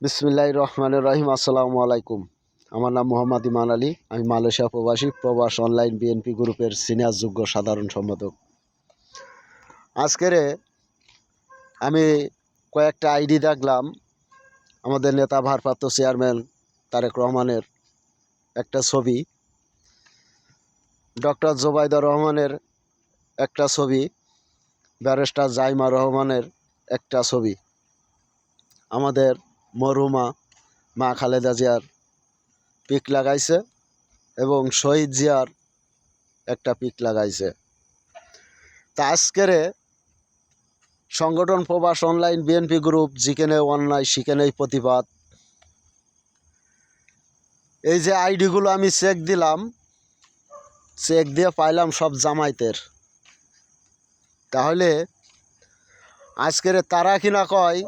বিসমিল্লাহির রহমানির রহিম। আসসালামু আলাইকুম। আমার নাম মোহাম্মদ ইমান আলী। আমি মালয়েশিয়া প্রবাসী, প্রবাস অনলাইন বিএনপি গ্রুপের সিনিয়র যুগ্ম সাধারণ সম্পাদক। আজকের আমি কয়েকটা আইডি দেখলাম। আমাদের নেতা ভারপ্রাপ্ত চেয়ারম্যান তারেক রহমানের একটা ছবি, ডক্টর জোবাইদুর রহমানের একটা ছবি, ব্যারিস্টার জাইমা রহমানের একটা ছবি, আমাদের মরহুমা মা খালেদা জিয়ার পিক লাগাইছে এবং শহীদ জিয়ার একটা পিক লাগাইছে। তা আজকের সংগঠন প্রবাস অনলাইন বিএনপি গ্রুপ যেখানে অন্যায় সেখানেই প্রতিবাদ, এই যে আইডিগুলো আমি চেক দিলাম, চেক দিয়ে পাইলাম সব জামায়াতের। তাহলে আজকের তারা কিনা কয়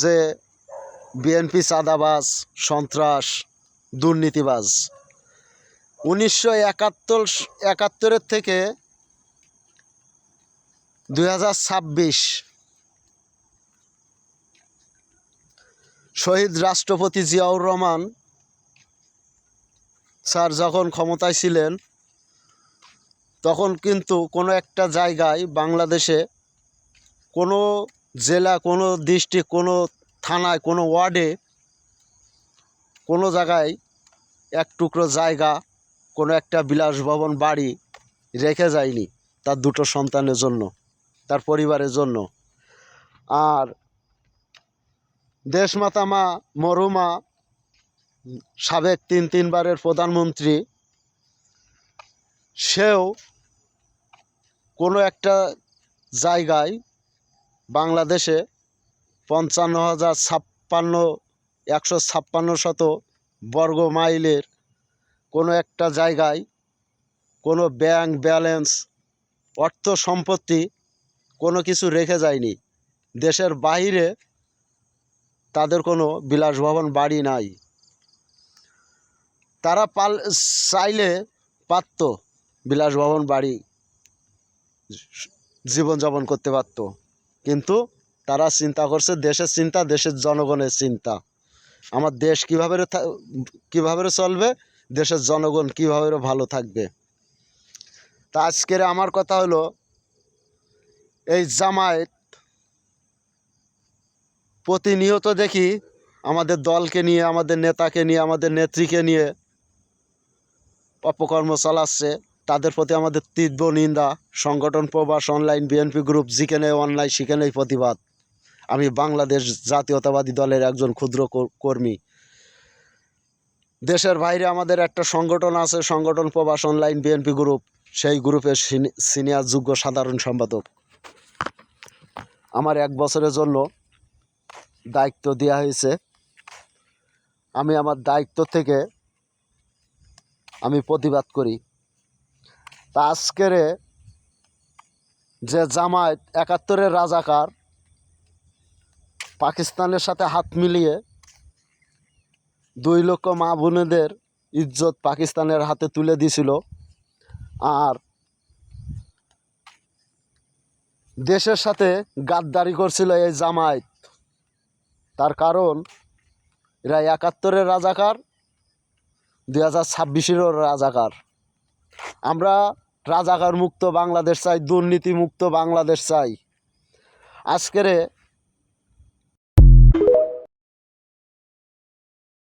যে বিএনপি চাঁদাবাজ, সন্ত্রাস, দুর্নীতিবাজ। 1971 থেকে 2026 শহীদ রাষ্ট্রপতি জিয়াউর রহমান স্যার যখন ক্ষমতায় ছিলেন, তখন কিন্তু কোনো একটা জায়গায় বাংলাদেশে, কোনো জেলা, কোনো ডিস্ট্রিক্ট, কোনো থানায়, কোনো ওয়ার্ডে, কোনো জায়গায় এক টুকরো জায়গা, কোনো একটা বিলাসভবন বাড়ি রেখে যায়নি তার দুটো সন্তানের জন্য, তার পরিবারের জন্য। আর দেশমাতা মা মরহুমা সাবেক তিনবারের প্রধানমন্ত্রী, সেও কোনো একটা জায়গায় বাংলাদেশে 156 বর্গ মাইলের কোনো একটা জায়গায় কোনো ব্যাংক ব্যালেন্স, অর্থ সম্পত্তি কোনো কিছু রেখে যায়নি। দেশের বাইরে তাদের কোনো বিলাসভবন বাড়ি নাই। তারা চাইলে পারত বিলাসভবন বাড়ি জীবনযাপন করতে পারত, কিন্তু তারা চিন্তা করছে দেশের চিন্তা, দেশের জনগণের চিন্তা। আমার দেশ কীভাবে চলবে, দেশের জনগণ কীভাবে ভালো থাকবে। তা আজকের আমার কথা হলো, এই জামায়াত প্রতিনিয়ত দেখি আমাদের দলকে নিয়ে, আমাদের নেতাকে নিয়ে, আমাদের নেত্রীকে নিয়ে অপকর্ম চালাচ্ছে। তাদের প্রতি আমাদের তীব্র নিন্দা। সংগঠন প্রবাস অনলাইন বিএনপি গ্রুপ যেখানে অন্যায় সেখানেই প্রতিবাদ। আমি বাংলাদেশ জাতীয়তাবাদী দলের একজন ক্ষুদ্র কর্মী। দেশের বাইরে আমাদের একটা সংগঠন আছে, সংগঠন প্রবাস অনলাইন বিএনপি গ্রুপ। সেই গ্রুপের সিনিয়র যুগ্ম সাধারণ সম্পাদক। আমার 1 বছরের জন্য দায়িত্ব দেওয়া হয়েছে। আমি আমার দায়িত্ব থেকে আমি প্রতিবাদ করি। তা আজকের যে জামায়াত 71-এর রাজাকার পাকিস্তানের সাথে হাত মিলিয়ে 2 লক্ষ মা বোনেদের ইজ্জত পাকিস্তানের হাতে তুলে দিয়েছিল, আর দেশের সাথে গাদ্দারি করছিল এই জামায়াত। তার কারণ এরা 71-এর রাজাকার, 2026-এরও রাজাকার। আমরা রাজাকার মুক্ত বাংলাদেশ চাই, দুর্নীতি মুক্ত বাংলাদেশ চাই। আজকের